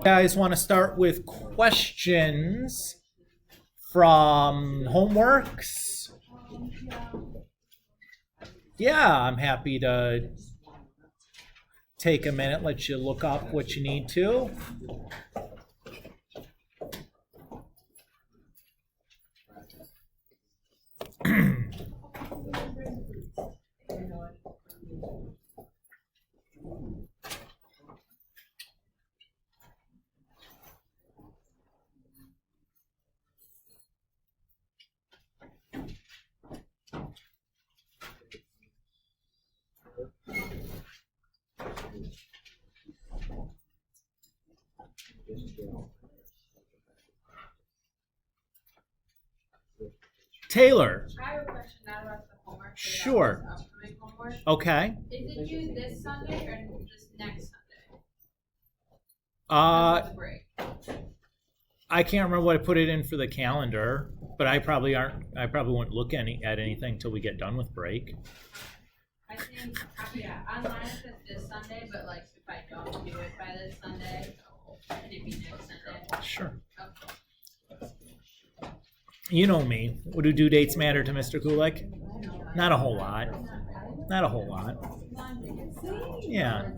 Guys want to start with questions from homeworks? Yeah, I'm happy to take a minute, let you look up what you need to. Taylor. I have a question now about the homework. Sure. Homework. Okay. Is it due this Sunday or just next Sunday? Break. I can't remember what I put it in for the calendar, but I probably won't look at anything till we get done with break. I think, yeah, online it says this Sunday, but like if I don't do it by this Sunday, can it be next Sunday? Sure. Okay. You know me. What do due dates matter to Mr. Kulik? Not a whole lot. Not a whole lot. Yeah.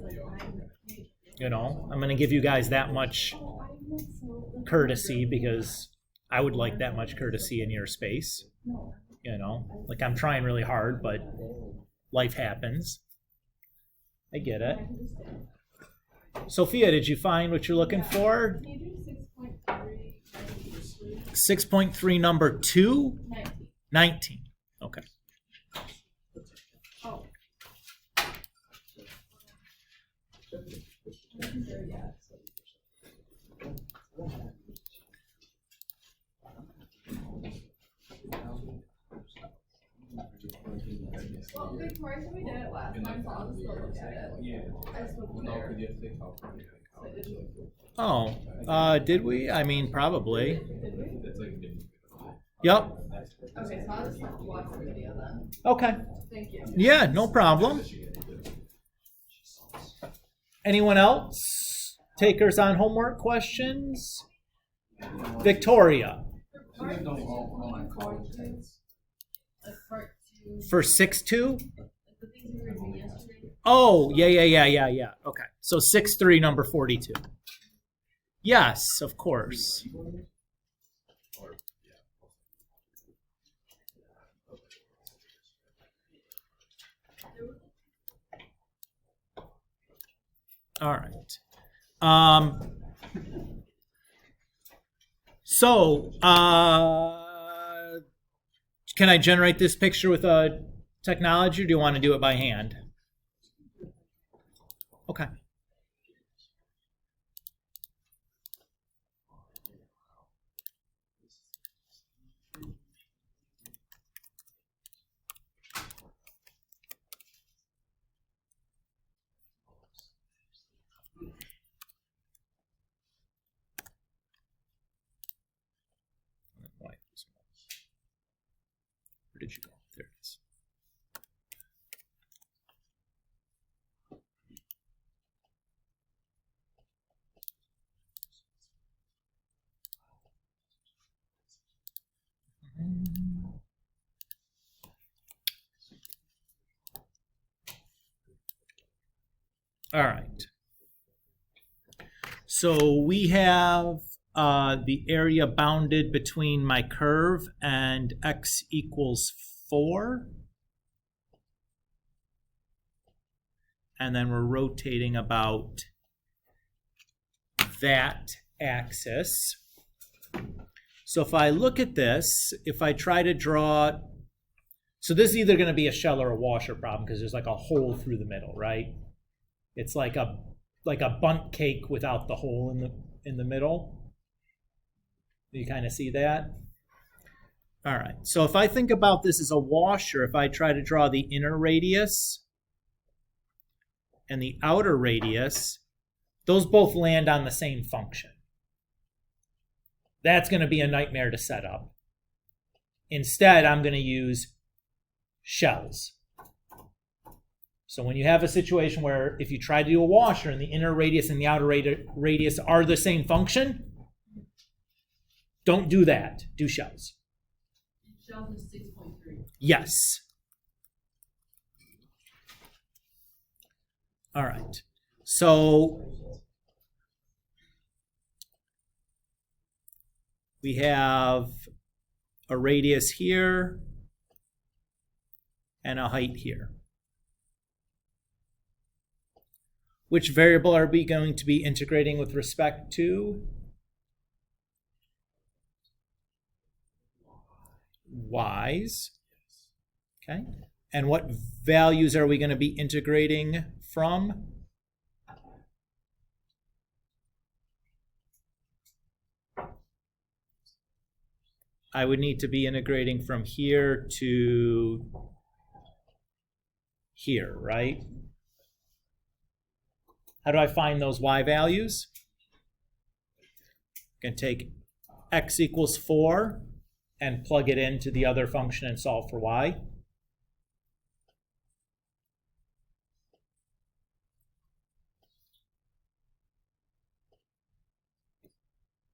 You know, I'm going to give you guys that much courtesy because I would like that much courtesy in your space. You know, like I'm trying really hard, but life happens. I get it. Sophia, did you find what you're looking for? 6.3 number 2? 19. Okay. Well, before we did it last time, so I'll just go look at it. Oh, did we? I mean, probably. Yep. Okay, so I'll just watch the video then. Okay. Thank you. Yeah, no problem. Anyone else? Takers on homework questions? Victoria. For 6-2? Oh, yeah. Okay. So 6-3, number 42. Yes, of course. All right. Can I generate this picture with a technology, or do you want to do it by hand? Okay. Where did you go? There it is. All right. So we have the area bounded between my curve and x equals 4. And then we're rotating about that axis. So if I look at this, if I try to draw, so this is either going to be a shell or a washer problem because there's like a hole through the middle, right? It's like a bundt cake without the hole in the middle. You kind of see that? All right. So if I think about this as a washer, if I try to draw the inner radius and the outer radius, those both land on the same function. That's going to be a nightmare to set up. Instead, I'm going to use shells. So when you have a situation where if you try to do a washer and the inner radius and the outer radius are the same function, don't do that. Do shells. Shells is 6.3. Yes. All right. So we have a radius here and a height here. Which variable are we going to be integrating with respect to? Y's. Okay. And what values are we going to be integrating from? I would need to be integrating from here to here, right? How do I find those y values? I can take x equals 4 and plug it into the other function and solve for y.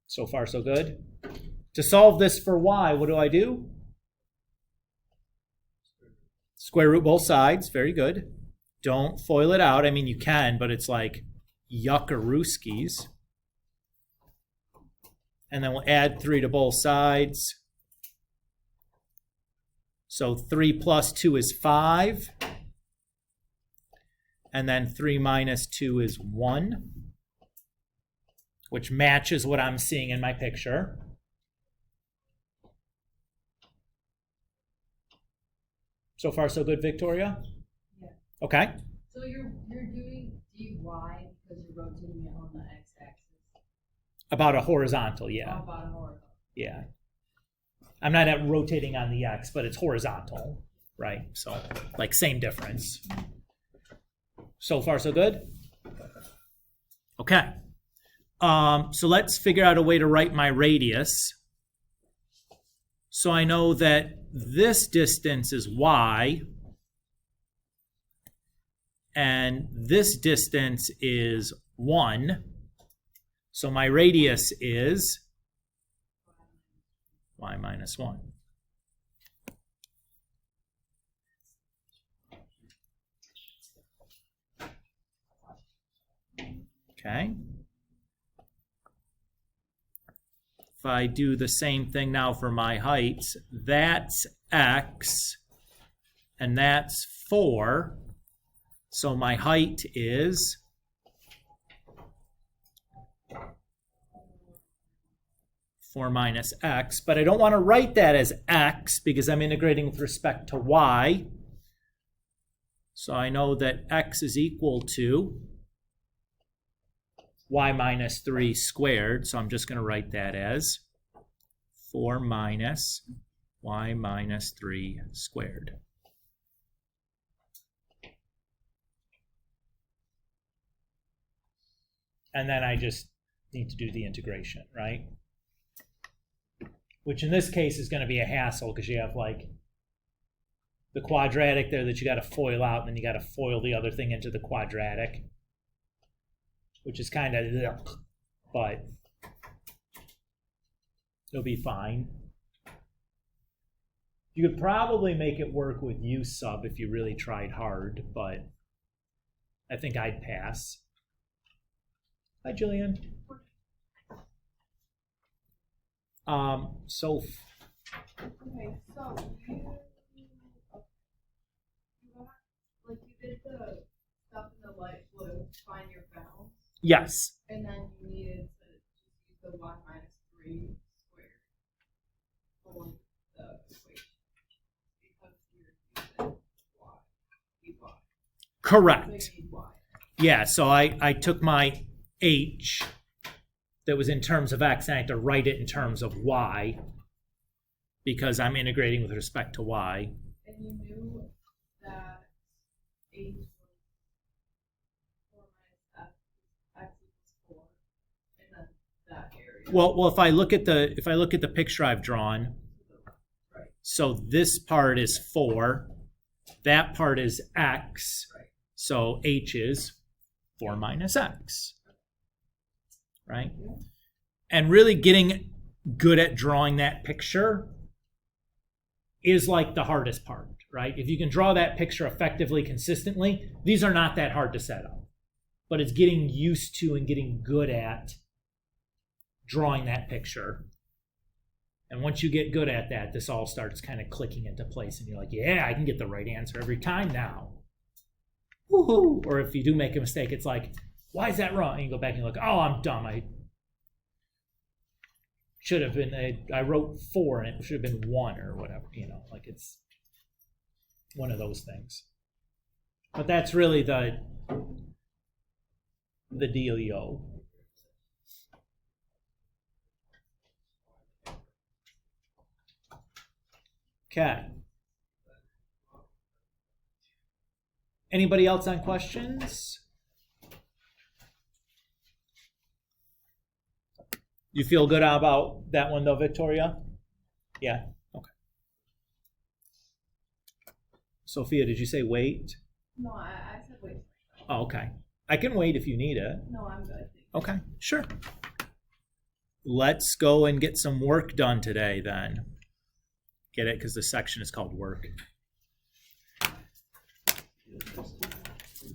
So far, so good. To solve this for y, what do? Square root both sides. Very good. Don't FOIL it out. I mean, you can, but it's like yuckarooskies. And then we'll add 3 to both sides. So 3 plus 2 is 5. And then 3 minus 2 is 1, which matches what I'm seeing in my picture. So far, so good, Victoria? Yeah. Okay. So you're doing dy because you're rotating it on the x-axis. About a horizontal, yeah. About a horizontal. Yeah. I'm not at rotating on the x, but it's horizontal, right? So, like, same difference. So far, so good? Okay. So let's figure out a way to write my radius. So I know that this distance is y, and this distance is 1. So my radius is y minus 1. Okay. If I do the same thing now for my heights, that's x, and that's 4. So my height is 4 minus x, but I don't want to write that as x because I'm integrating with respect to y. So I know that x is equal to y minus 3 squared, so I'm just going to write that as 4 minus y minus 3 squared. And then I just need to do the integration, right? Which in this case is going to be a hassle because you have like the quadratic there that you got to FOIL out, and then you got to FOIL the other thing into the quadratic, which is kind of, but it'll be fine. You could probably make it work with U sub if you really tried hard, but I think I'd pass. Hi, Jillian. Okay, so you did the stuff in the light blue to find your bounds. Yes. And then you needed to use the y minus 3 squared for the equation because you're using y. Correct. So you need y. Yeah, so I took my h that was in terms of x and I had to write it in terms of y because I'm integrating with respect to y. And you knew that h was 4 minus x equals 4 in that area. Well, if I look at the picture I've drawn, Right. so this part is 4, that part is x. Right. So h is 4 minus x, right? And really getting good at drawing that picture is like the hardest part, right? If you can draw that picture effectively, consistently, these are not that hard to set up. But it's getting used to and getting good at drawing that picture. And once you get good at that, this all starts kind of clicking into place. And you're like, yeah, I can get the right answer every time now. Woohoo! Or if you do make a mistake, it's like, why is that wrong? And you go back and you look, oh, I'm dumb. I should have been, I wrote 4 and it should have been 1 or whatever, like it's one of those things. But that's really the dealio. Okay. Anybody else on questions? You feel good about that one though, Victoria? Yeah? Okay. Sophia, did you say wait? No, I said wait. Oh, okay. I can wait if you need it. No, I'm good. Okay, sure. Let's go and get some work done today then. Get it? Because the section is called work.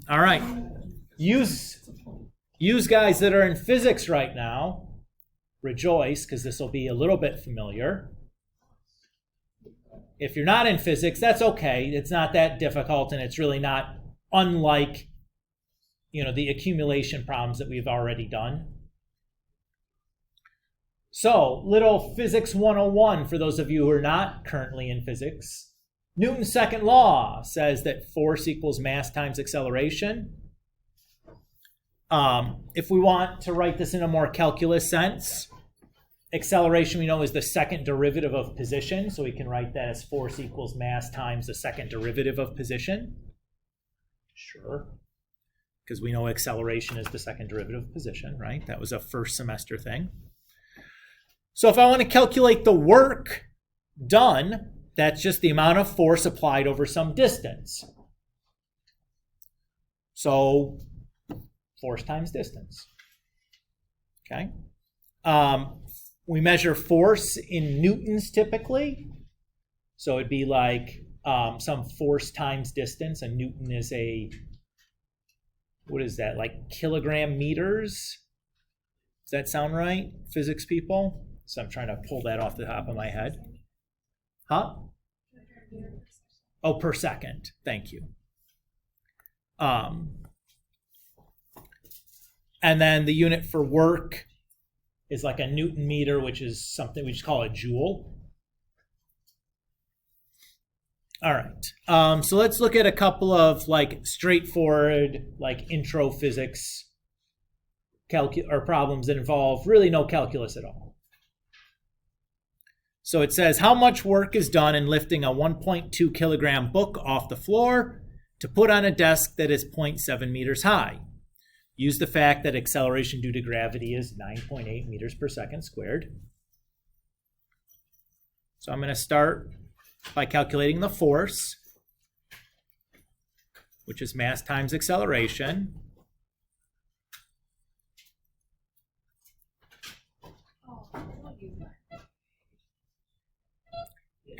All right. Use guys that are in physics right now. Rejoice, because this will be a little bit familiar. If you're not in physics, that's okay. It's not that difficult, and it's really not unlike, the accumulation problems that we've already done. So, little physics 101 for those of you who are not currently in physics. Newton's second law says that force equals mass times acceleration. If we want to write this in a more calculus sense, acceleration we know is the second derivative of position, so we can write that as force equals mass times the second derivative of position. Sure. Because we know acceleration is the second derivative of position, right? That was a first semester thing. So if I want to calculate the work done, that's just the amount of force applied over some distance. So force times distance. Okay. We measure force in newtons typically. So it'd be like some force times distance. A newton is what is that, like kilogram meters? Does that sound right, physics people? So I'm trying to pull that off the top of my head. Huh? Oh, per second. Thank you. And then the unit for work is like a Newton meter, which is something we just call a joule. All right. So let's look at a couple of like straightforward, like intro physics or problems that involve really no calculus at all. So it says, how much work is done in lifting a 1.2 kilogram book off the floor to put on a desk that is 0.7 meters high? Use the fact that acceleration due to gravity is 9.8 meters per second squared. So I'm going to start by calculating the force, which is mass times acceleration.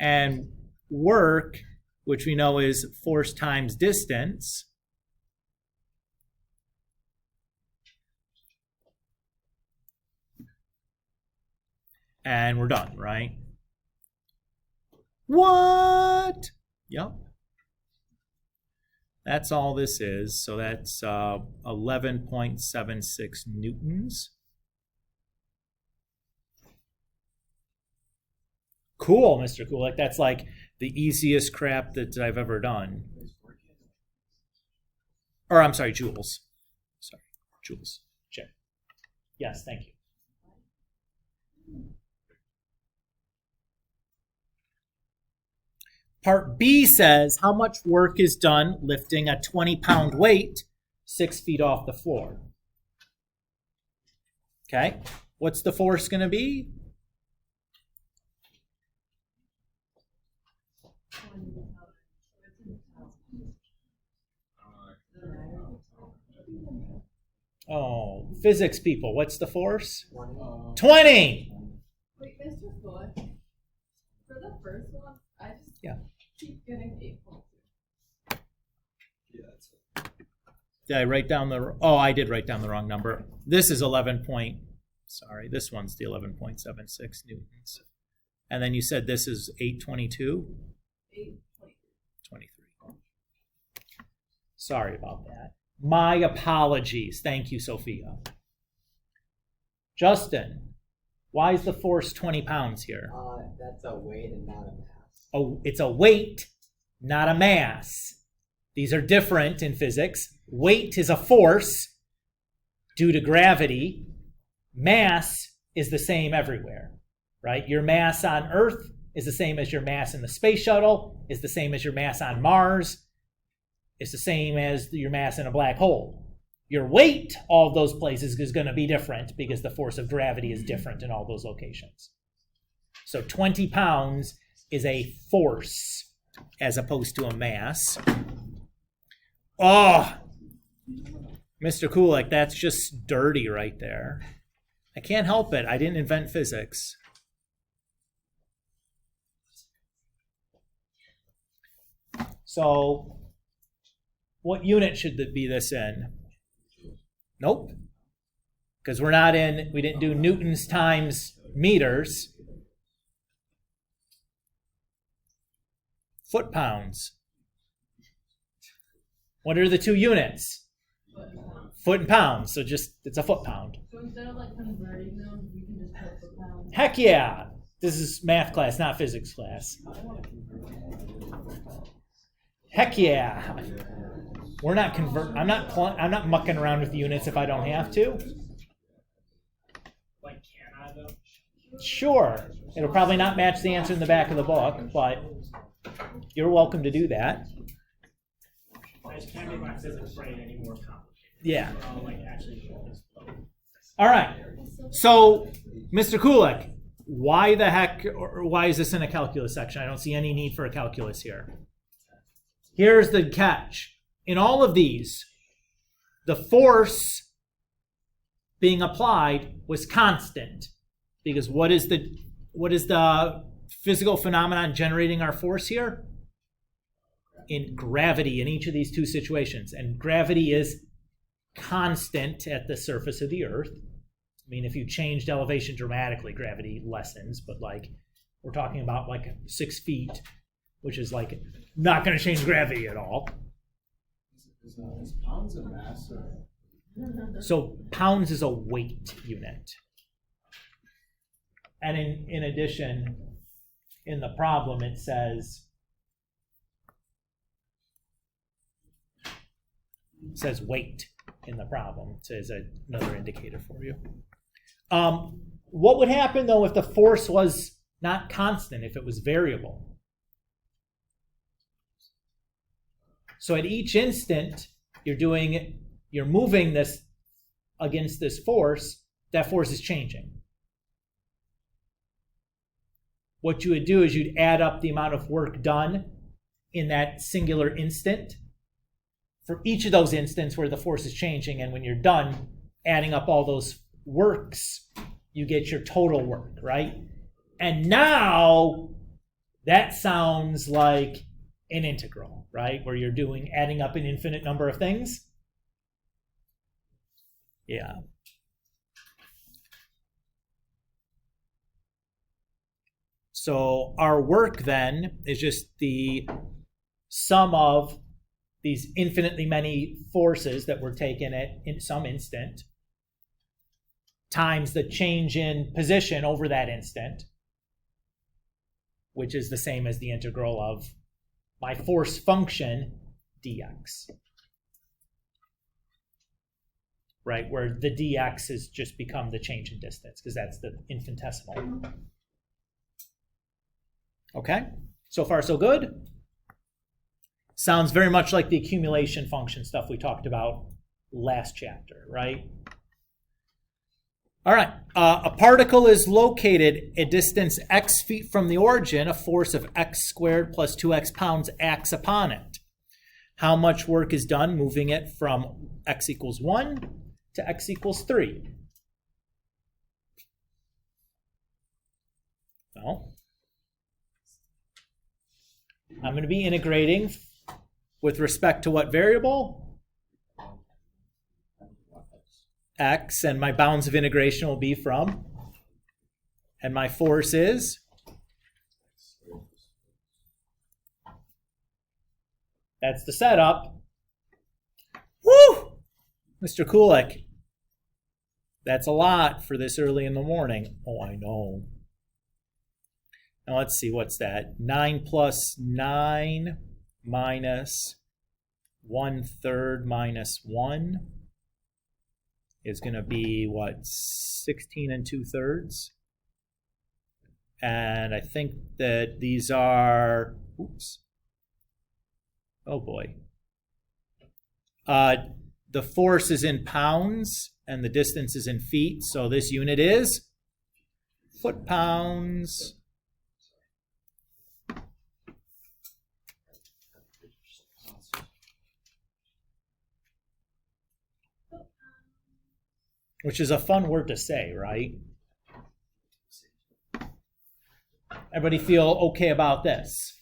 And work, which we know is force times distance. And we're done, right? What? Yep. That's all this is. So that's 11.76 newtons. Cool, Mr. Kulik. That's like the easiest crap that I've ever done. Or I'm sorry, joules. Sorry, joules. Check. Yes, thank you. Part B says how much work is done lifting a 20-pound weight 6 feet off the floor. Okay, what's the force going to be? Oh, physics people, what's the force? 20. 20! Wait, Mr. Fuller, for the first one, I just keep getting 8.2. Yeah, that's it. Did I write down the, oh, I did write down the wrong number. This is 11 point, sorry, this one's the 11.76 newtons. And then you said this is 822? 8.2. 23. Sorry about that. My apologies. Thank you, Sophia. Justin, why is the force 20 pounds here? That's a weight and not a mass. Oh, it's a weight, not a mass. These are different in physics. Weight is a force due to gravity. Mass is the same everywhere, right? Your mass on Earth is the same as your mass in the space shuttle, is the same as your mass on Mars, it's the same as your mass in a black hole. Your weight, all of those places, is going to be different because the force of gravity is different in all those locations. So 20 pounds is a force as opposed to a mass. Oh, Mr. Kulik, that's just dirty right there. I can't help it. I didn't invent physics. So what unit should be this in? Nope. Because we didn't do newtons times meters. Foot pounds. What are the two units? Foot and pounds. So it's a foot pound. So instead of like converting them, you can just put the pounds. Heck yeah. This is math class, not physics class. Heck yeah. We're not I'm not mucking around with units if I don't have to. Like, can I though? Sure. It'll probably not match the answer in the back of the book, but you're welcome to do that. I just can't make my physics brain any more complicated. Yeah. Like actually. All right. So, Mr. Kulik, why the heck, or why is this in a calculus section? I don't see any need for a calculus here. Here's the catch. In all of these, the force being applied was constant. Because what is the physical phenomenon generating our force here? In gravity in each of these two situations. And gravity is constant at the surface of the Earth. I mean, if you changed elevation dramatically, gravity lessens, but like we're talking about like 6 feet, which is like not going to change gravity at all. Is pounds a mass or? So pounds is a weight unit. And in addition, in the problem, it says weight in the problem. It says another indicator for you. What would happen, though, if the force was not constant, if it was variable? So at each instant, you're moving this against this force, that force is changing. What you would do is you'd add up the amount of work done in that singular instant for each of those instants where the force is changing, and when you're done adding up all those works, you get your total work, right? And now that sounds like an integral, right? Where you're adding up an infinite number of things. Yeah. So our work then is just the sum of these infinitely many forces that were taken at in some instant times the change in position over that instant, which is the same as the integral of my force function dx. Right, where the dx has just become the change in distance because that's the infinitesimal. Okay, so far so good. Sounds very much like the accumulation function stuff we talked about last chapter, right? All right, a particle is located a distance x feet from the origin. A force of x squared plus 2x pounds acts upon it. How much work is done moving it from x equals 1 to x equals 3? Well, I'm going to be integrating with respect to what variable? X, and my bounds of integration will be from, and my force is? That's the setup. Woo! Mr. Kulik, that's a lot for this early in the morning. Oh, I know. Now let's see, what's that? 9 plus 9 minus 1/3 minus 1 is going to be, what, 16 2/3? And I think that these are, oops. Oh boy. The force is in pounds and the distance is in feet. So this unit is foot-pounds. Which is a fun word to say, right? Everybody feel okay about this?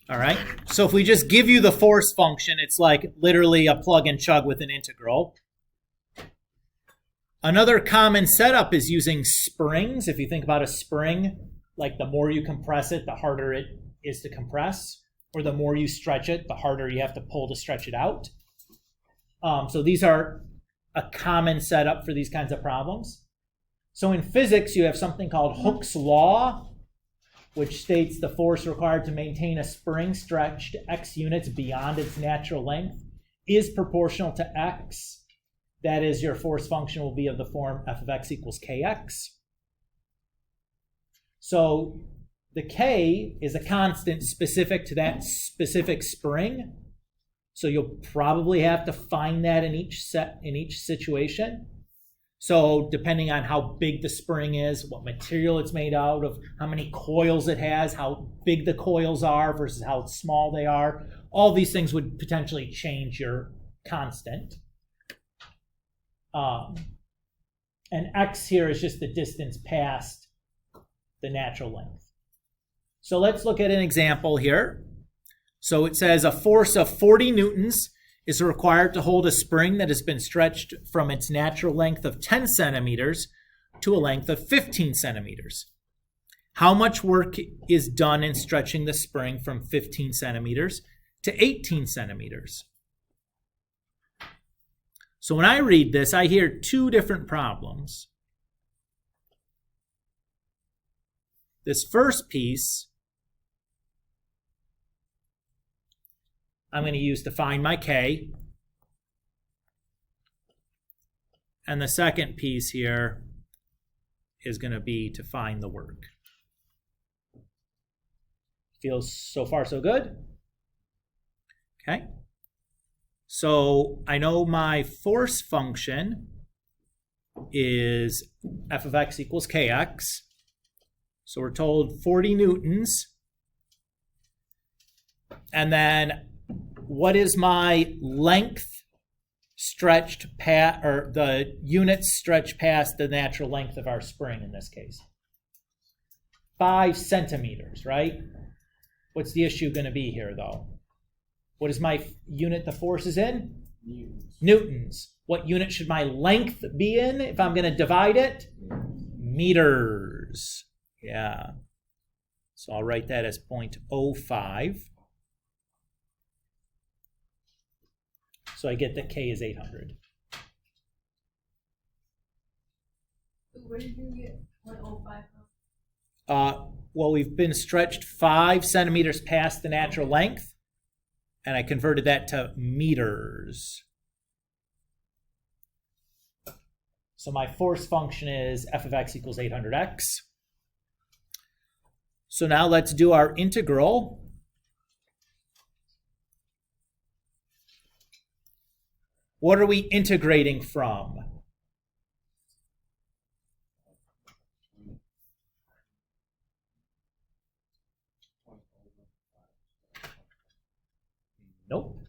All right. So if we just give you the force function, it's like literally a plug and chug with an integral. Another common setup is using springs. If you think about a spring, like the more you compress it, the harder it is to compress, or the more you stretch it, the harder you have to pull to stretch it out. So these are a common setup for these kinds of problems. So in physics, you have something called Hooke's law, which states the force required to maintain a spring stretched x units beyond its natural length is proportional to x. That is, your force function will be of the form f of x equals kx. So the k is a constant specific to that specific spring. So you'll probably have to find that in each situation. So depending on how big the spring is, what material it's made out of, how many coils it has, how big the coils are versus how small they are, all these things would potentially change your constant. And x here is just the distance past the natural length. So let's look at an example here. So it says a force of 40 newtons is required to hold a spring that has been stretched from its natural length of 10 centimeters to a length of 15 centimeters. How much work is done in stretching the spring from 15 centimeters to 18 centimeters? So when I read this, I hear two different problems. This first piece, I'm going to use to find my k. And the second piece here is going to be to find the work. Feels so far so good? Okay. So I know my force function is f of x equals kx. So we're told 40 newtons. And then what is my length stretched past, or the units stretched past the natural length of our spring in this case? 5 centimeters, right? What's the issue going to be here, though? What is my unit the force is in? Newtons. What unit should my length be in if I'm going to divide it? Meters. Yeah. So I'll write that as 0.05. So I get that k is 800. Where did you get 105 from? Well, we've been stretched 5 centimeters past the natural length, and I converted that to meters. So my force function is f of x equals 800x. So now let's do our integral. What are we integrating from? Nope.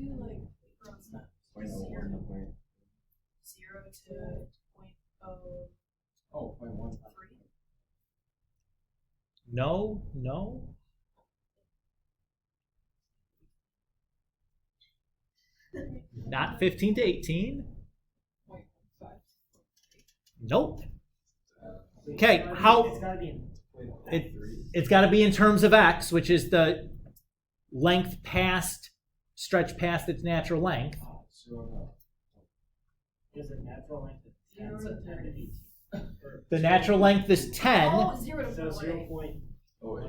do like from zero to 0.03? Oh, 0.1. No, no. Not 15 to 18. 0.5. Nope. Okay, how It's gotta be in. it's got to be in terms of x, which is the length stretch past its natural length. Is it natural length of 10, 0 so to 10 to 18? Or- The natural length is 10. Oh, 0 to So 0 0.18. point. Oh, wait.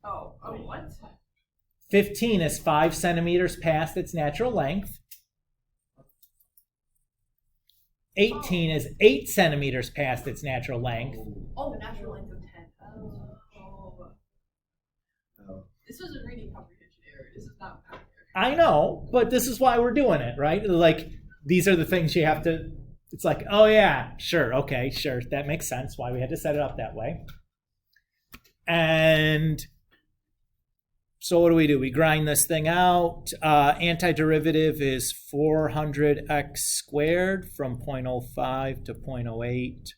Oh, what? 15 is 5 centimeters past its natural length. 18 is 8 centimeters past its natural length. Oh, the natural length of 10. Oh. This was a reading comprehension error. This is not math error. I know, but this is why we're doing it, right? Like, these are the things you have to, it's like, oh yeah, sure, okay, sure, that makes sense why we had to set it up that way. And so what do? We grind this thing out. Antiderivative is 400x squared from 0.05 to 0.08.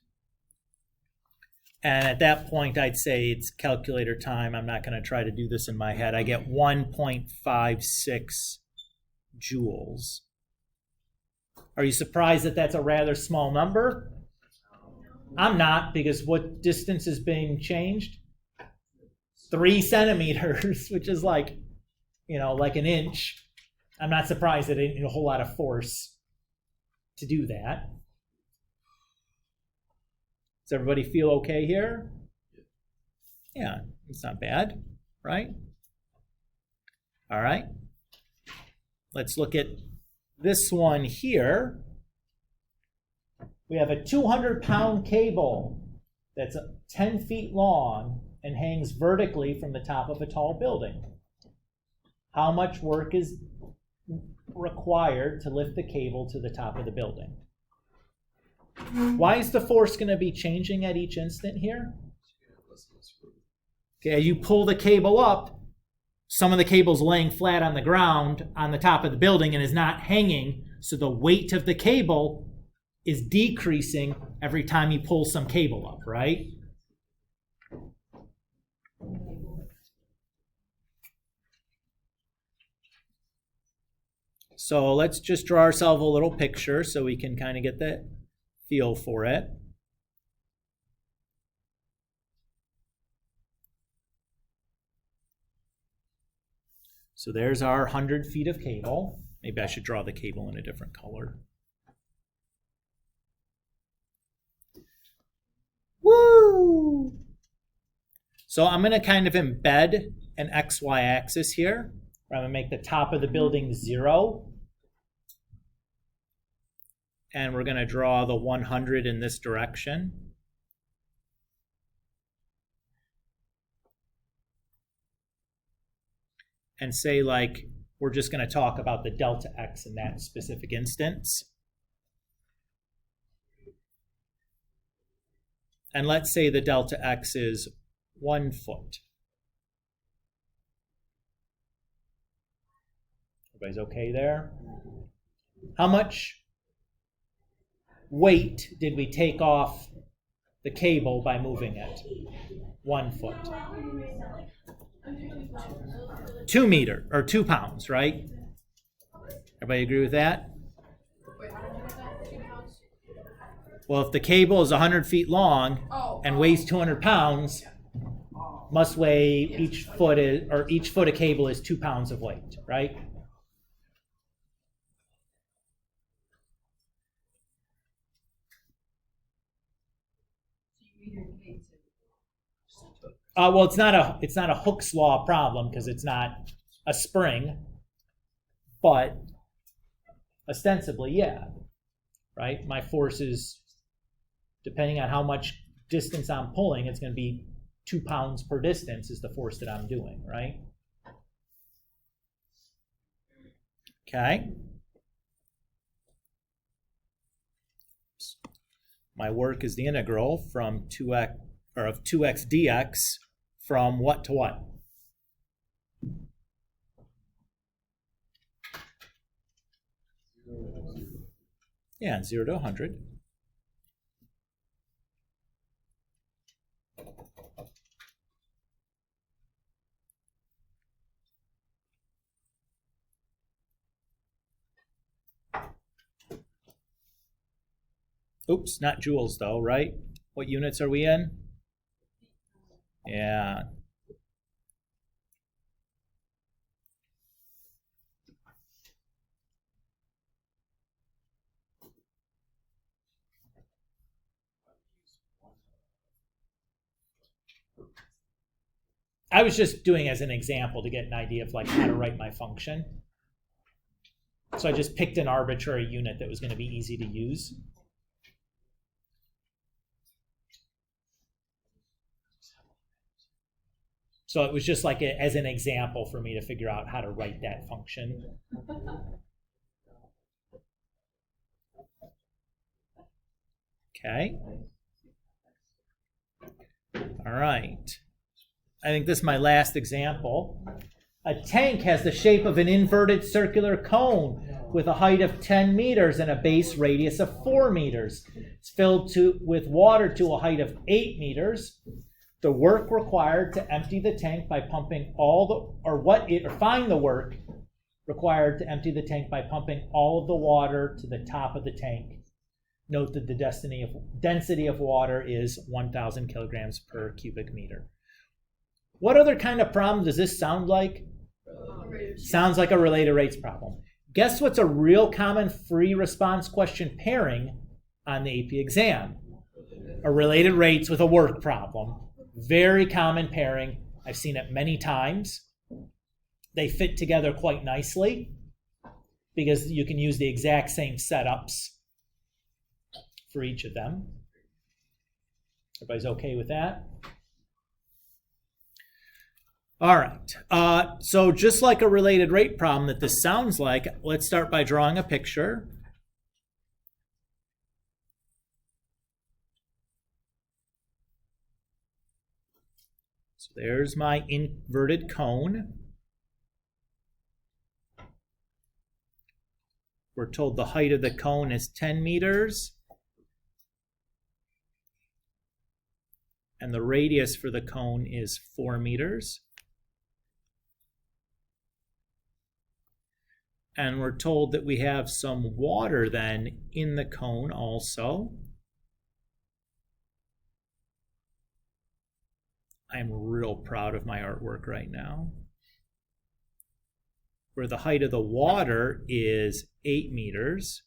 And at that point, I'd say it's calculator time. I'm not going to try to do this in my head. I get 1.56 joules. Are you surprised that that's a rather small number? I'm not, because what distance is being changed? 3 centimeters, which is like, like an inch. I'm not surprised that it didn't need a whole lot of force to do that. Does everybody feel okay here? Yeah, it's not bad, right? All right. Let's look at this one here. We have a 200-pound cable that's 10 feet long and hangs vertically from the top of a tall building. How much work is required to lift the cable to the top of the building? Why is the force going to be changing at each instant here? Okay, as you pull the cable up, some of the cable's laying flat on the ground on the top of the building and is not hanging, so the weight of the cable is decreasing every time you pull some cable up, right? So let's just draw ourselves a little picture so we can kind of get the feel for it. So there's our 100 feet of cable. Maybe I should draw the cable in a different color. Woo! So I'm going to kind of embed an XY axis here. I'm going to make the top of the building 0. And we're going to draw the 100 in this direction. And say, like, we're just going to talk about the delta x in that specific instance. And let's say the delta x is 1 foot. Everybody's okay there? How much weight did we take off the cable by moving it? 1 foot. 2 meters, or 2 pounds, right? Everybody agree with that? Wait, how did you get that? 2 pounds? Well, if the cable is 100 feet long and weighs 200 pounds, must weigh each foot of cable is 2 pounds of weight, right? Well, it's not a Hooke's law problem because it's not a spring, but ostensibly, yeah, right? My force is, depending on how much distance I'm pulling, it's going to be 2 pounds per distance is the force that I'm doing, right? Okay. My work is the integral from 2x, or of 2x dx from what to what? Yeah, 0 to 100. Oops, not joules though, right? What units are we in? Yeah. I was just doing as an example to get an idea of like how to write my function. So I just picked an arbitrary unit that was going to be easy to use. So it was just like as an example for me to figure out how to write that function. Okay. All right. I think this is my last example. A tank has the shape of an inverted circular cone with a height of 10 meters and a base radius of 4 meters. It's filled with water to a height of 8 meters. The work required to empty the tank by pumping find the work required to empty the tank by pumping all of the water to the top of the tank. Note that the density of water is 1,000 kilograms per cubic meter. What other kind of problem does this sound like? Sounds like a related rates problem. Guess what's a real common free response question pairing on the AP exam? A related rates with a work problem. Very common pairing. I've seen it many times. They fit together quite nicely because you can use the exact same setups for each of them. Everybody's okay with that? All right. So just like a related rate problem that this sounds like, let's start by drawing a picture. So there's my inverted cone. We're told the height of the cone is 10 meters. And the radius for the cone is 4 meters. And we're told that we have some water then in the cone also. I'm real proud of my artwork right now. Where the height of the water is 8 meters.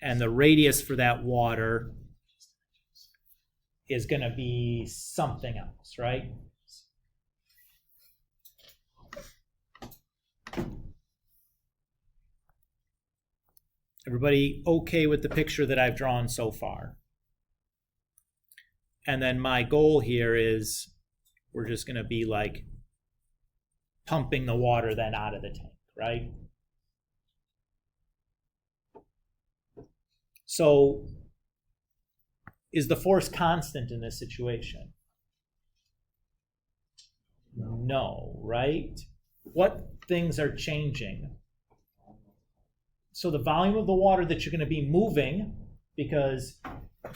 And the radius for that water is going to be something else, right? Everybody okay with the picture that I've drawn so far? And then my goal here is we're just going to be like pumping the water then out of the tank, right? So is the force constant in this situation? No, right? What things are changing? So the volume of the water that you're going to be moving, because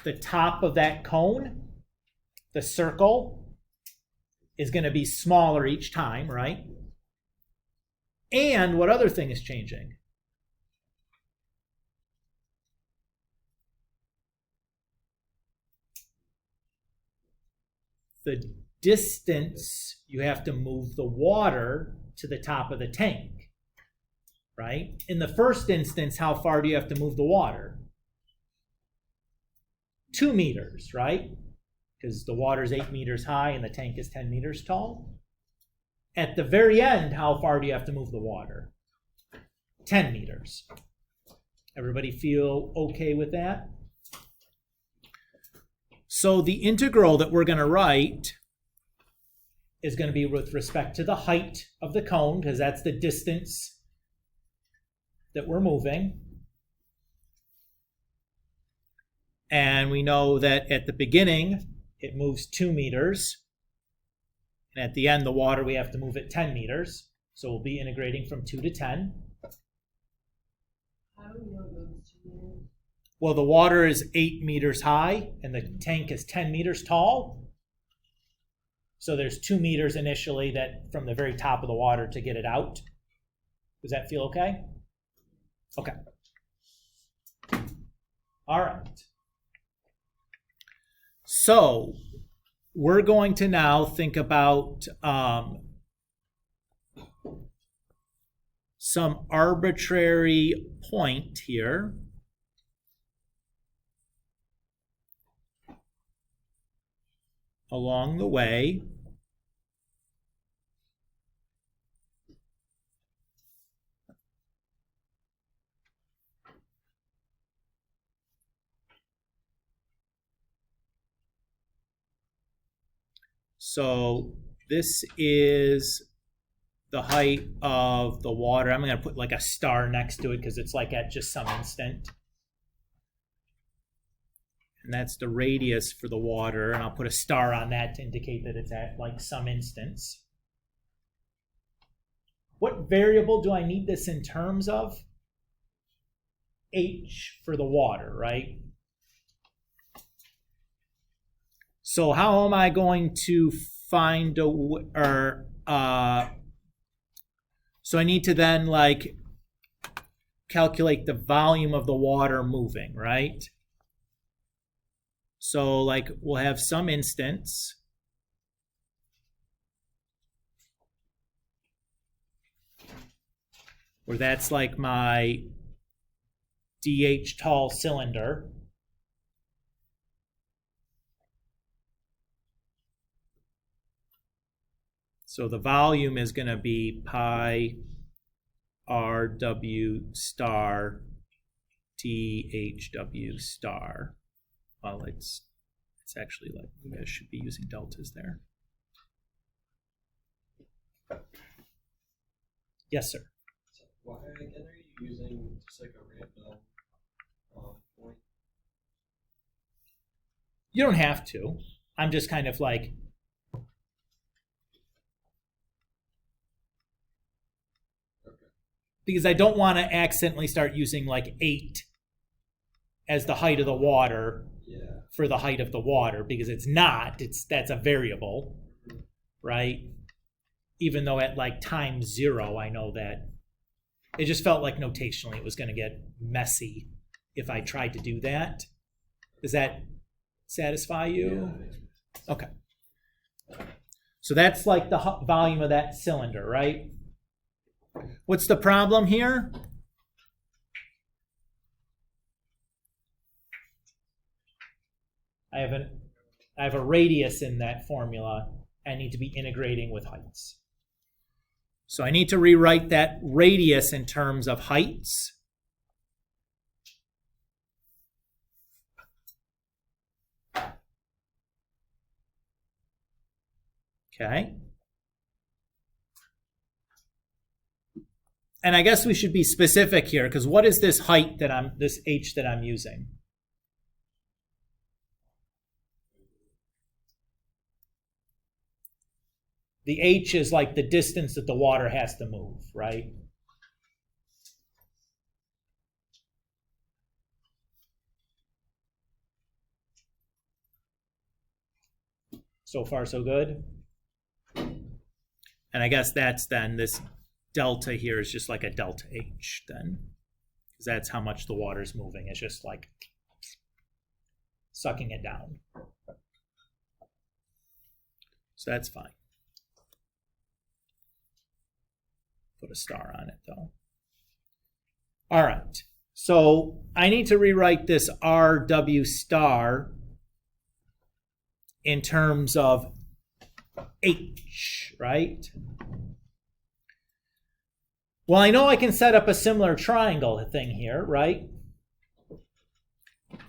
the top of that cone, the circle, is going to be smaller each time, right? And what other thing is changing? The distance you have to move the water to the top of the tank, right? In the first instance, how far do you have to move the water? 2 meters, right? Because the water is 8 meters high and the tank is 10 meters tall. At the very end, how far do you have to move the water? 10 meters. Everybody feel okay with that? So the integral that we're going to write is going to be with respect to the height of the cone, because that's the distance that we're moving. And we know that at the beginning, it moves 2 meters. And at the end, the water, we have to move it 10 meters. So we'll be integrating from 2 to 10. How do we know it goes 2 meters? Well, the water is 8 meters high and the tank is 10 meters tall. So there's 2 meters initially that from the very top of the water to get it out. Does that feel okay? Okay. All right. So we're going to now think about some arbitrary point here. Along the way. So this is the height of the water. I'm going to put like a star next to it because it's like at just some instant. And that's the radius for the water. And I'll put a star on that to indicate that it's at like some instance. What variable do I need this in terms of? H for the water, right? So how am I going to find so I need to then like calculate the volume of the water moving, right? So like we'll have some instance where that's like my DH tall cylinder. So the volume is going to be pi RW star THW star. Well, it's actually like maybe I should be using deltas there. Yes, sir. So why again are you using just like a random point? You don't have to. I'm just kind of like because I don't want to accidentally start using like 8 as the height of the water. Yeah. For the height of the water, because it's not, that's a variable, right? Even though at like time 0, I know that it just felt like notationally it was going to get messy if I tried to do that. Does that satisfy you? Yeah. Okay. So that's like the volume of that cylinder, right? What's the problem here? I have a radius in that formula. I need to be integrating with heights. So I need to rewrite that radius in terms of heights. Okay. And I guess we should be specific here, because what is this height this h that I'm using? The h is like the distance that the water has to move, right? So far, so good. And I guess that's then this delta here is just like a delta h then, because that's how much the water's moving. It's just like sucking it down. So that's fine. Put a star on it though. All right. So I need to rewrite this RW star in terms of h, right? Well, I know I can set up a similar triangle thing here, right?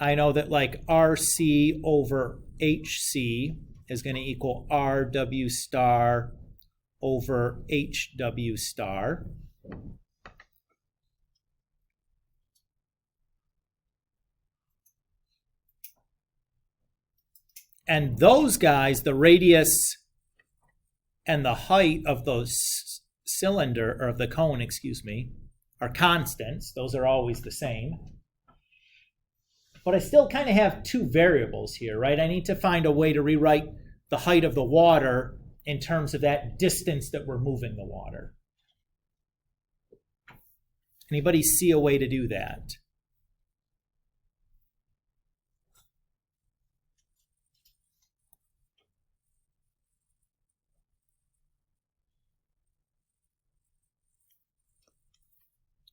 I know that like RC over HC is going to equal RW star over HW star. And those guys, the radius and the height of those cylinder, or of the cone, excuse me, are constants. Those are always the same. But I still kind of have two variables here, right? I need to find a way to rewrite the height of the water in terms of that distance that we're moving the water. Anybody see a way to do that?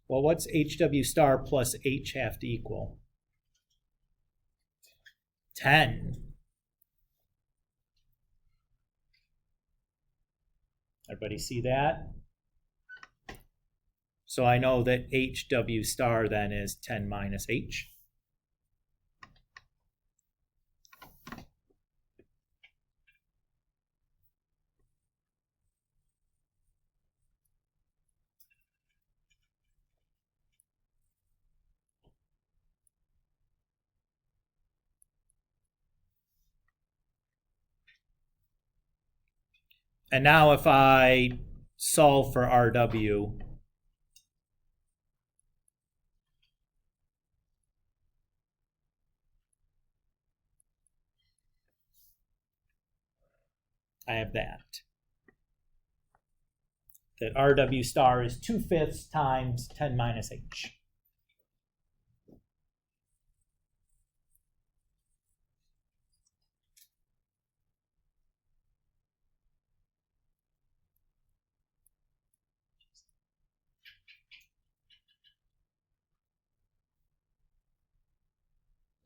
Well, what's HW star plus H have to equal? 10. Everybody see that? So I know that HW star then is 10 minus H. And now if I solve for RW, I have that RW star is 2/5 times 10 minus H.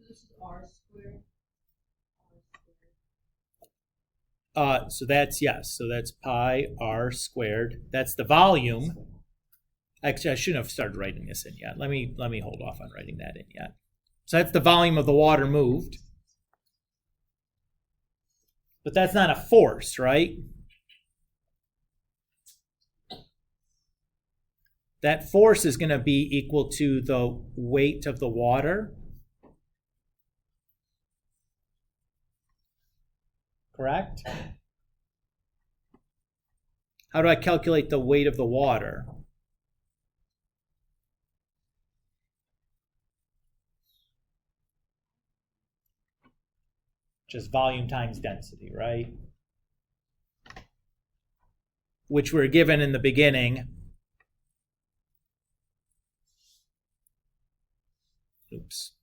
This is R squared. So that's, yes, so that's pi r squared. That's the volume. Actually, I shouldn't have started writing this in yet. Let me hold off on writing that in yet. So that's the volume of the water moved. But that's not a force, right? That force is going to be equal to the weight of the water. Correct? How do I calculate the weight of the water? Just volume times density, right? Which we're given in the beginning. Oops.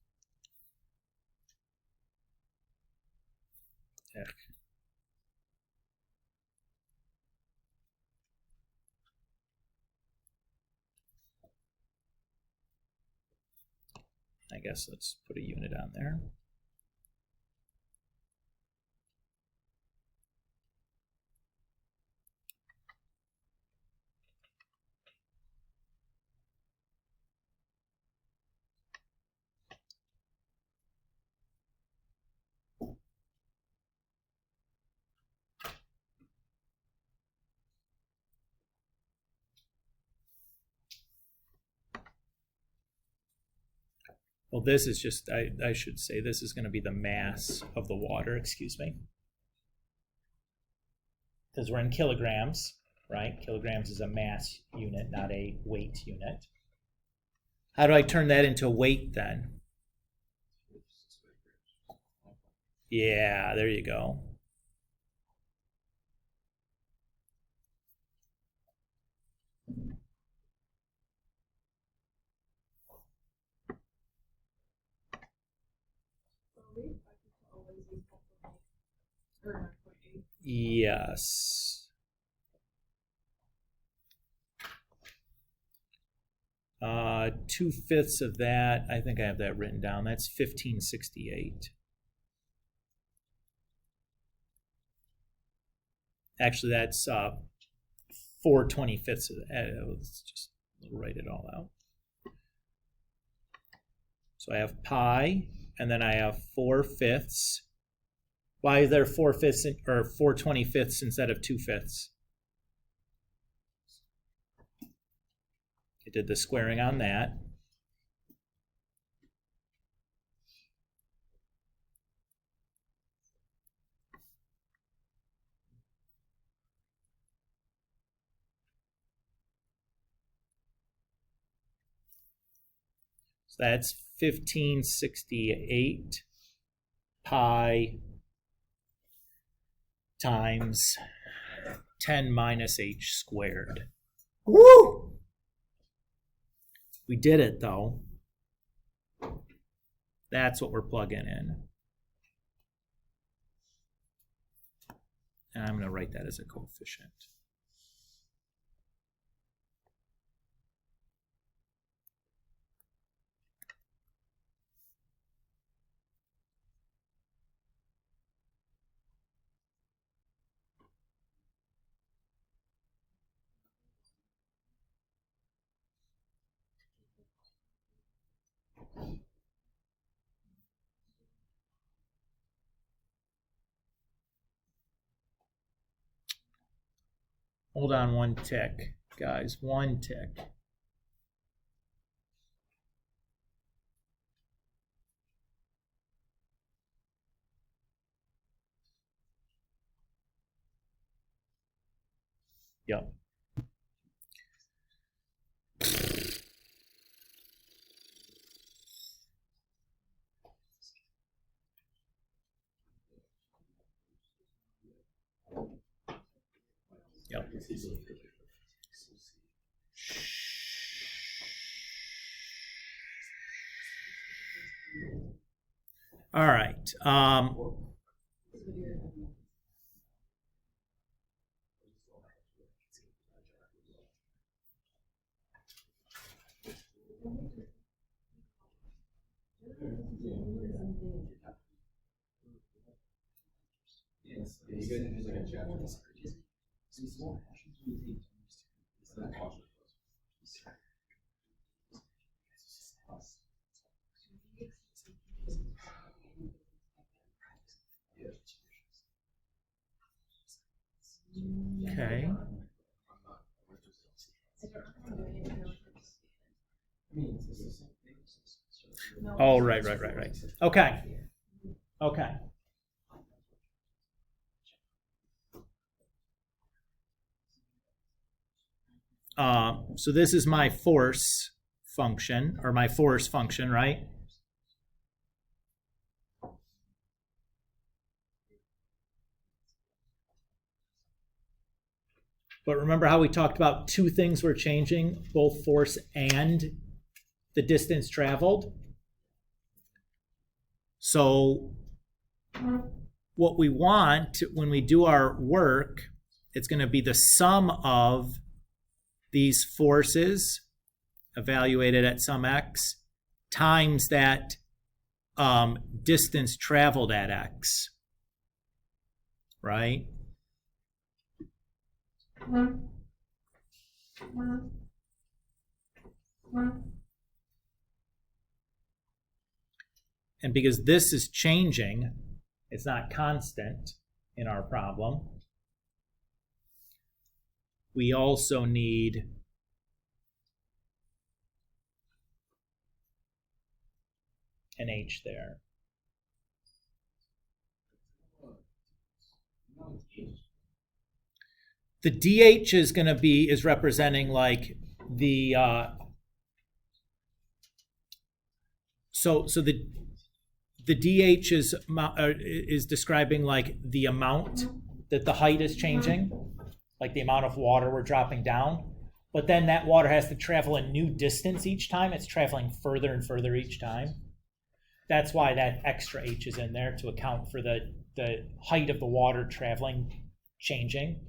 Heck. I guess let's put a unit on there. Well, this is just, I should say, this is going to be the mass of the water, excuse me. Because we're in kilograms, right? Kilograms is a mass unit, not a weight unit. How do I turn that into weight then? Yeah, there you go. Yes. 2/5 of that, I think I have that written down. That's 1568. Actually, that's 4/25 of that. Let's just write it all out. So I have pi, and then I have 4/5. Why is there 4/5 or 4/25 instead of 2/5? I did the squaring on that. So that's 1568 pi times 10 minus h squared. Woo! We did it, though. That's what we're plugging in. And I'm going to write that as a coefficient. Hold on one tick, guys, one tick. Yep. Yep. All right. Okay. Oh, right. Okay. Okay. So this is my force function, or my force function, right? But remember how we talked about two things were changing, both force and the distance traveled? So what we want when we do our work, it's going to be the sum of these forces evaluated at some x times that distance traveled at x, right? And because this is changing, it's not constant in our problem, we also need an h there. The dh is going to be, is representing like the, so the dh is describing like the amount that the height is changing, like the amount of water we're dropping down. But then that water has to travel a new distance each time. It's traveling further and further each time. That's why that extra h is in there, to account for the height of the water traveling, changing.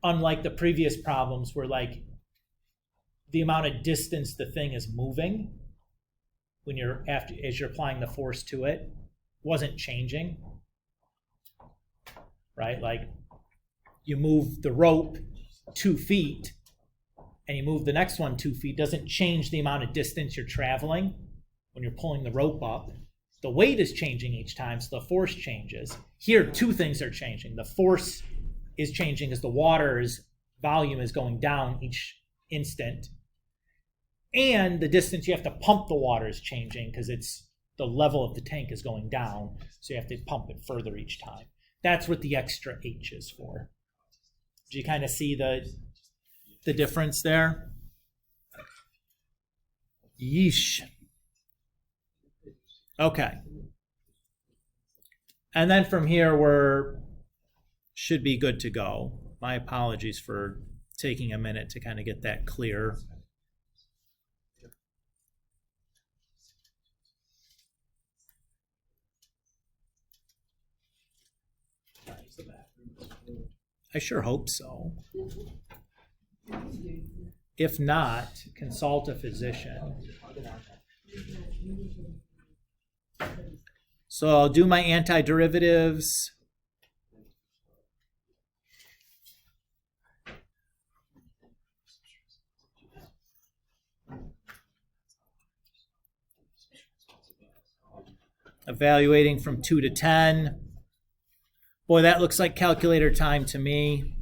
Unlike the previous problems where like the amount of distance the thing is moving when you're as you're applying the force to it wasn't changing, right? Like you move the rope 2 feet and you move the next one 2 feet, doesn't change the amount of distance you're traveling when you're pulling the rope up. The weight is changing each time, so the force changes. Here, two things are changing. The force is changing as the water's volume is going down each instant. And the distance you have to pump the water is changing because it's the level of the tank is going down, so you have to pump it further each time. That's what the extra h is for. Do you kind of see the difference there? Yeesh. Okay. And then from here, should be good to go. My apologies for taking a minute to kind of get that clear. I sure hope so. If not, consult a physician. So I'll do my antiderivatives. Evaluating from 2 to 10. Boy, that looks like calculator time to me.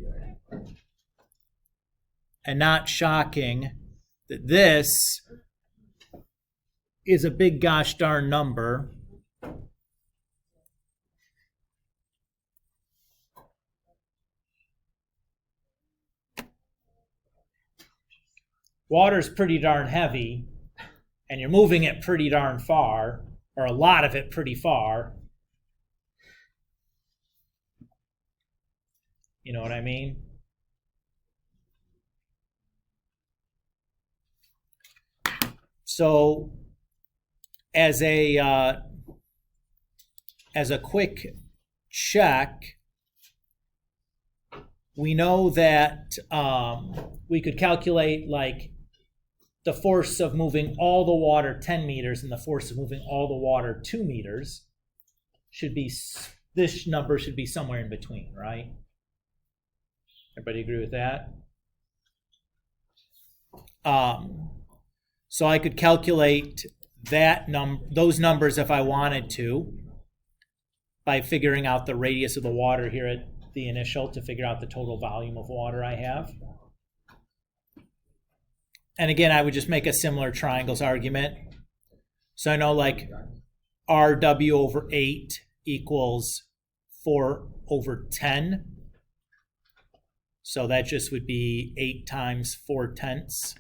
And not shocking that this is a big gosh darn number. Water's pretty darn heavy, and you're moving it pretty darn far, or a lot of it pretty far. You know what I mean? So as a quick check, we know that we could calculate like the force of moving all the water 10 meters and the force of moving all the water 2 meters should be, this number should be somewhere in between, right? Everybody agree with that? So I could calculate those numbers if I wanted to by figuring out the radius of the water here at the initial to figure out the total volume of water I have. And again, I would just make a similar triangles argument. So I know like RW over 8 equals 4 over 10. So that just would be 8 times 4/10.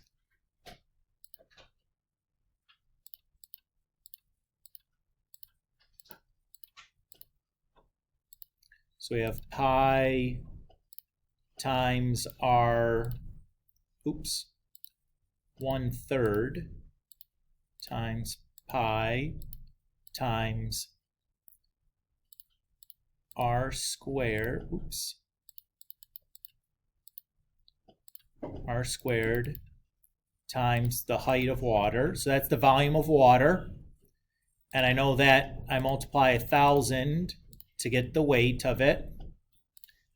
So we have pi times r, 1/3 times pi times r squared, r squared times the height of water. So that's the volume of water. And I know that I multiply 1,000 to get the weight of it.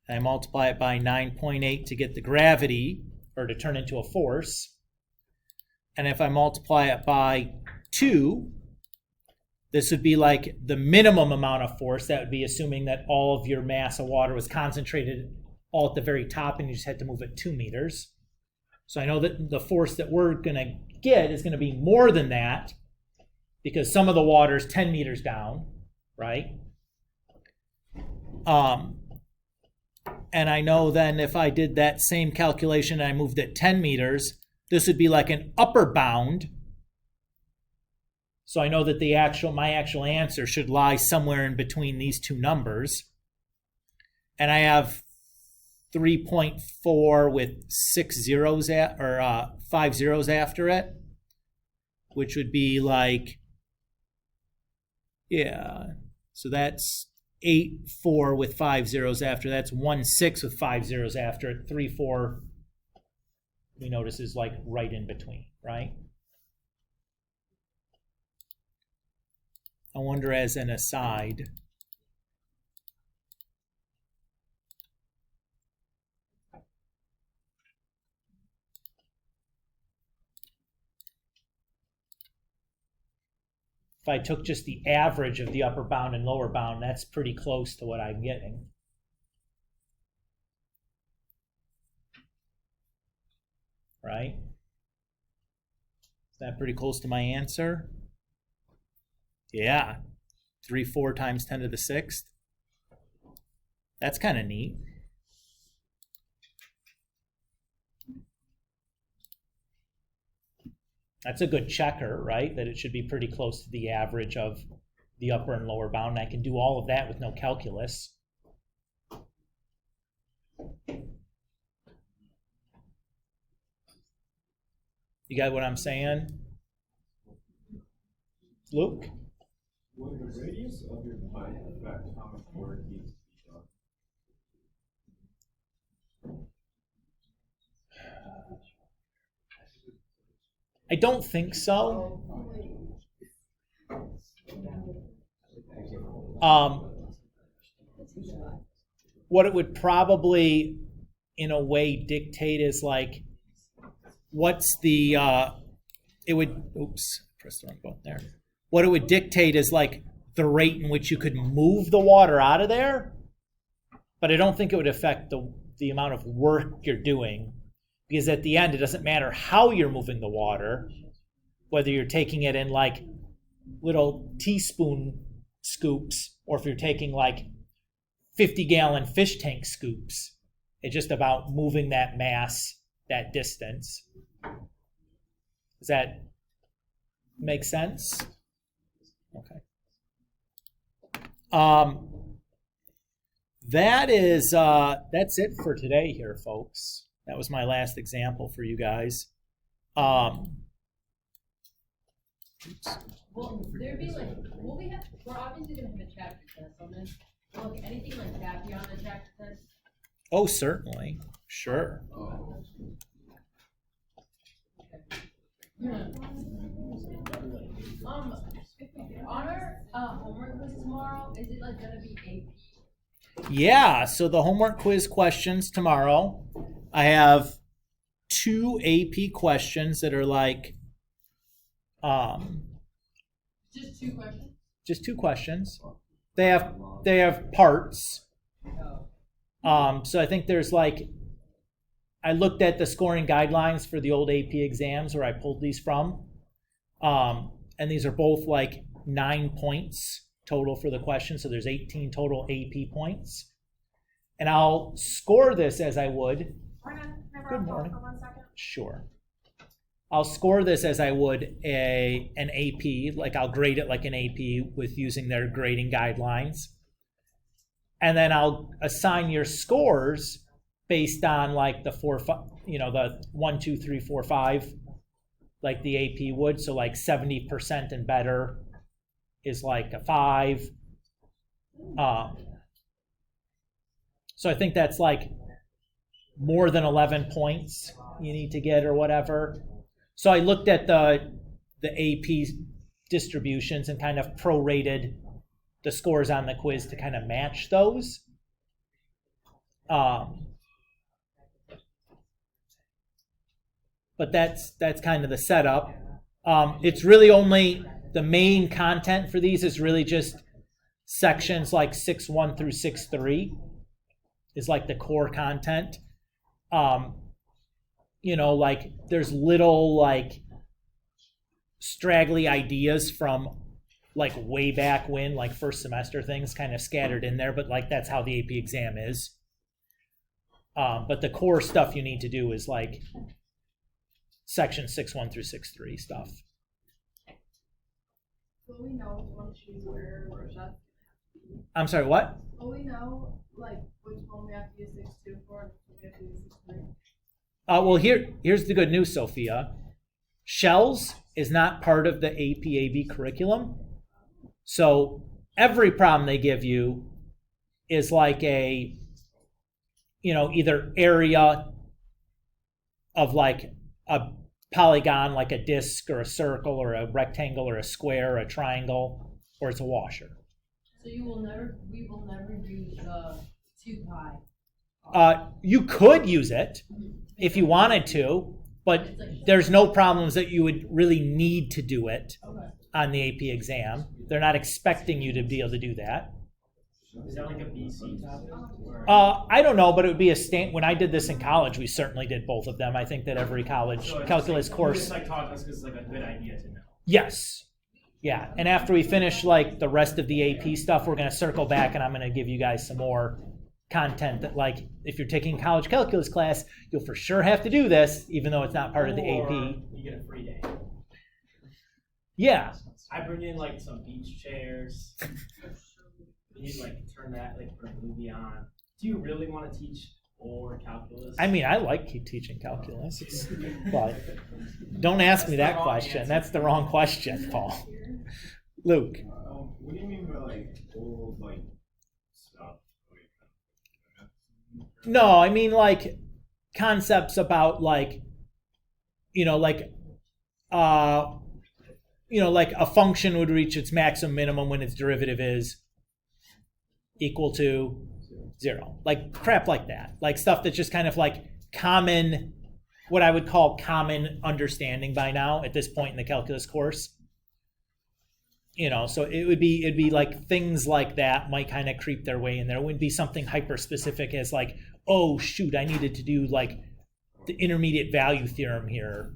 And I multiply it by 9.8 to get the gravity, or to turn into a force. And if I multiply it by 2, this would be like the minimum amount of force. That would be assuming that all of your mass of water was concentrated all at the very top and you just had to move it 2 meters. So I know that the force that we're going to get is going to be more than that because some of the water is 10 meters down, right? And I know then if I did that same calculation and I moved it 10 meters, this would be like an upper bound. So I know that my actual answer should lie somewhere in between these two numbers. And I have 3.4 with 6 zeros or 5 zeros after it, which would be like, yeah, so that's 8.4 with 5 zeros after. That's 1.6 with 5 zeros after it. 3.4, we notice, is like right in between, right? I wonder, as an aside, if I took just the average of the upper bound and lower bound, that's pretty close to what I'm getting. Right? Is that pretty close to my answer? Yeah. 3.4 times 10 to the 6th. That's kind of neat. That's a good checker, right? That it should be pretty close to the average of the upper and lower bound. And I can do all of that with no calculus. You got what I'm saying? Luke? Will the radius of your pipe affect how much work needs to be done? I don't think so. What it would probably, in a way, dictate is like, what's the, it would, oops, press the wrong button there. What it would dictate is like the rate in which you could move the water out of there, but I don't think it would affect the amount of work you're doing, because at the end, it doesn't matter how you're moving the water, whether you're taking it in like little teaspoon scoops, or if you're taking like 50-gallon fish tank scoops. It's just about moving that mass, that distance. Does that make sense? Okay. That's it for today here, folks. That was my last example for you guys. Oops. Will there be like, we're obviously gonna have a chapter test on this. Will anything like that be on the chapter test? Oh, certainly. Sure. On our homework quiz tomorrow, is it like gonna be AP? Yeah, so the homework quiz questions tomorrow. I have 2 AP questions that are like Just 2 questions? just 2 questions. They have parts. So I think there's like, I looked at the scoring guidelines for the old AP exams where I pulled these from. And these are both like 9 points total for the question. So there's 18 total AP points. And I'll score this as I would. Good morning. For 1 second? Sure. I'll score this as I would an AP, like I'll grade it like an AP with using their grading guidelines. And then I'll assign your scores based on like the 1, 2, 3, 4, 5, like the AP would. So like 70% and better is like a 5. So I think that's like more than 11 points you need to get or whatever. So I looked at the AP distributions and kind of prorated the scores on the quiz to kind of match those. But that's kind of the setup. It's really only the main content for these is really just sections like 6.1 through 6.3 is like the core content. Like there's little like straggly ideas from like way back when, like first semester things kind of scattered in there, but like that's how the AP exam is. But the core stuff you need to do is like section 6.1 through 6.3 stuff. Will we know which one to choose where workshops? I'm sorry, what? Will we know like which one we have to use 6.2 for and which one we have to use 6.3? Well, here's the good news, Sophia. Shells is not part of the AP/AB curriculum. So every problem they give you is like a, either area of like a polygon, like a disc or a circle or a rectangle or a square or a triangle, or it's a washer. So we will never use 2 pi. You could use it if you wanted to, but there's no problems that you would really need to do it on the AP exam. They're not expecting you to be able to do that. Is that like a BC topic? I don't know, but it would be when I did this in college, we certainly did both of them. I think that every college calculus course. It's like taught us because it's like a good idea to know. Yes. Yeah. And after we finish like the rest of the AP stuff, we're going to circle back and I'm going to give you guys some more content that, like, if you're taking college calculus class, you'll for sure have to do this, even though it's not part of the AP. You get a free day. Yeah. I bring in like some beach chairs. You like turn that, like put a movie on. Do you really want to teach or calculus? I mean, I like teaching calculus, but don't ask me that question. That's the wrong question, Paul. Luke. What do you mean by like old like stuff? No, I mean like concepts about like, like a function would reach its maximum minimum when its derivative is equal to 0. Like crap like that. Like stuff that's just kind of like common, what I would call common understanding by now at this point in the calculus course. So it'd be like things like that might kind of creep their way in there. It wouldn't be something hyper specific as like, oh shoot, I needed to do like the intermediate value theorem here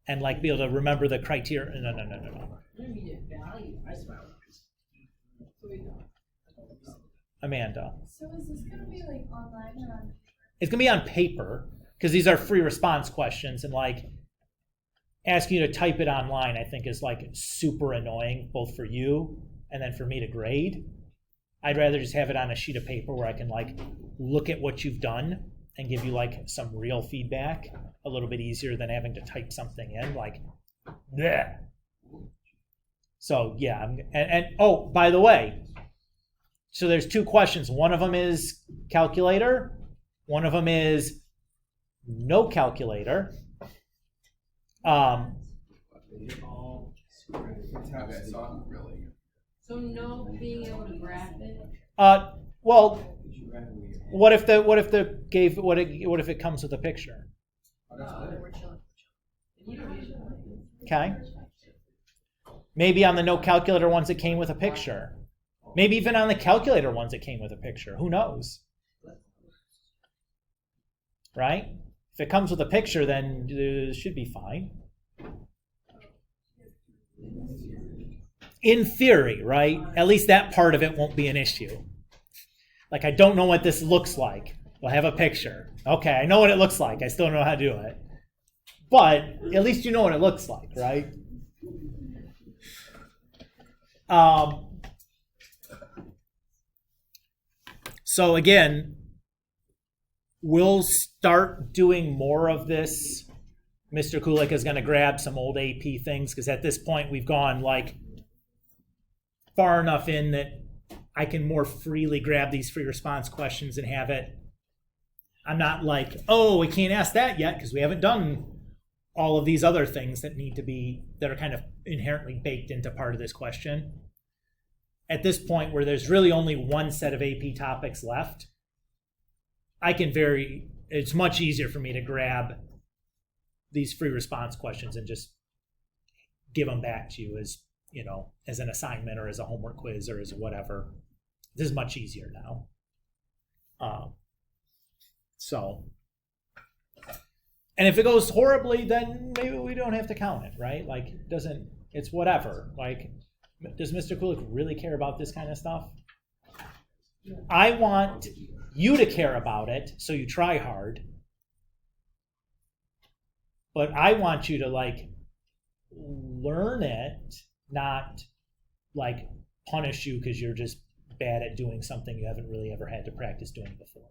and like be able to remember the criteria. No. Intermediate value, I swear. Amanda. So is this going to be like online or on? It's going to be on paper because these are free response questions, and like asking you to type it online I think is like super annoying both for you and then for me to grade. I'd rather just have it on a sheet of paper where I can like look at what you've done and give you like some real feedback. A little bit easier than having to type something in like bleh. So yeah, and oh, by the way, so there's 2 questions. One of them is calculator. One of them is no calculator. Okay, So no being able to graph it. Well, what if it comes with a picture? Okay. Maybe on the no calculator ones it came with a picture. Maybe even on the calculator ones it came with a picture. Who knows? Right? If it comes with a picture, then it should be fine. In theory, right? At least that part of it won't be an issue. Like, I don't know what this looks like. Well, I have a picture. Okay, I know what it looks like. I still don't know how to do it. But at least you know what it looks like, right? So again, we'll start doing more of this. Mr. Kulik is going to grab some old AP things because at this point we've gone like far enough in that I can more freely grab these free response questions and have it. I'm not like, oh, we can't ask that yet because we haven't done all of these other things that are kind of inherently baked into part of this question. At this point where there's really only one set of AP topics left, it's much easier for me to grab these free response questions and just give them back to you as, as an assignment or as a homework quiz or as whatever. This is much easier now. And if it goes horribly, then maybe we don't have to count it, right? Like, it's whatever. Like, does Mr. Kulik really care about this kind of stuff? I want you to care about it, so you try hard. But I want you to, like, learn it, not, like, punish you because you're just bad at doing something you haven't really ever had to practice doing before.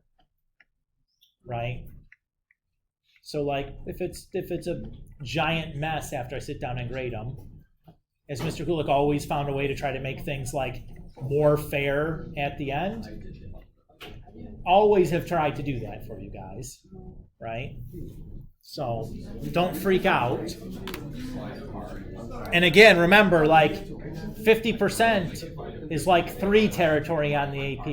Right? So, like, if it's a giant mess after I sit down and grade them, as Mr. Kulik always found a way to try to make things, like, more fair at the end, always have tried to do that for you guys, right? So don't freak out. And again, remember, like 50% is like 3 territory on the AP.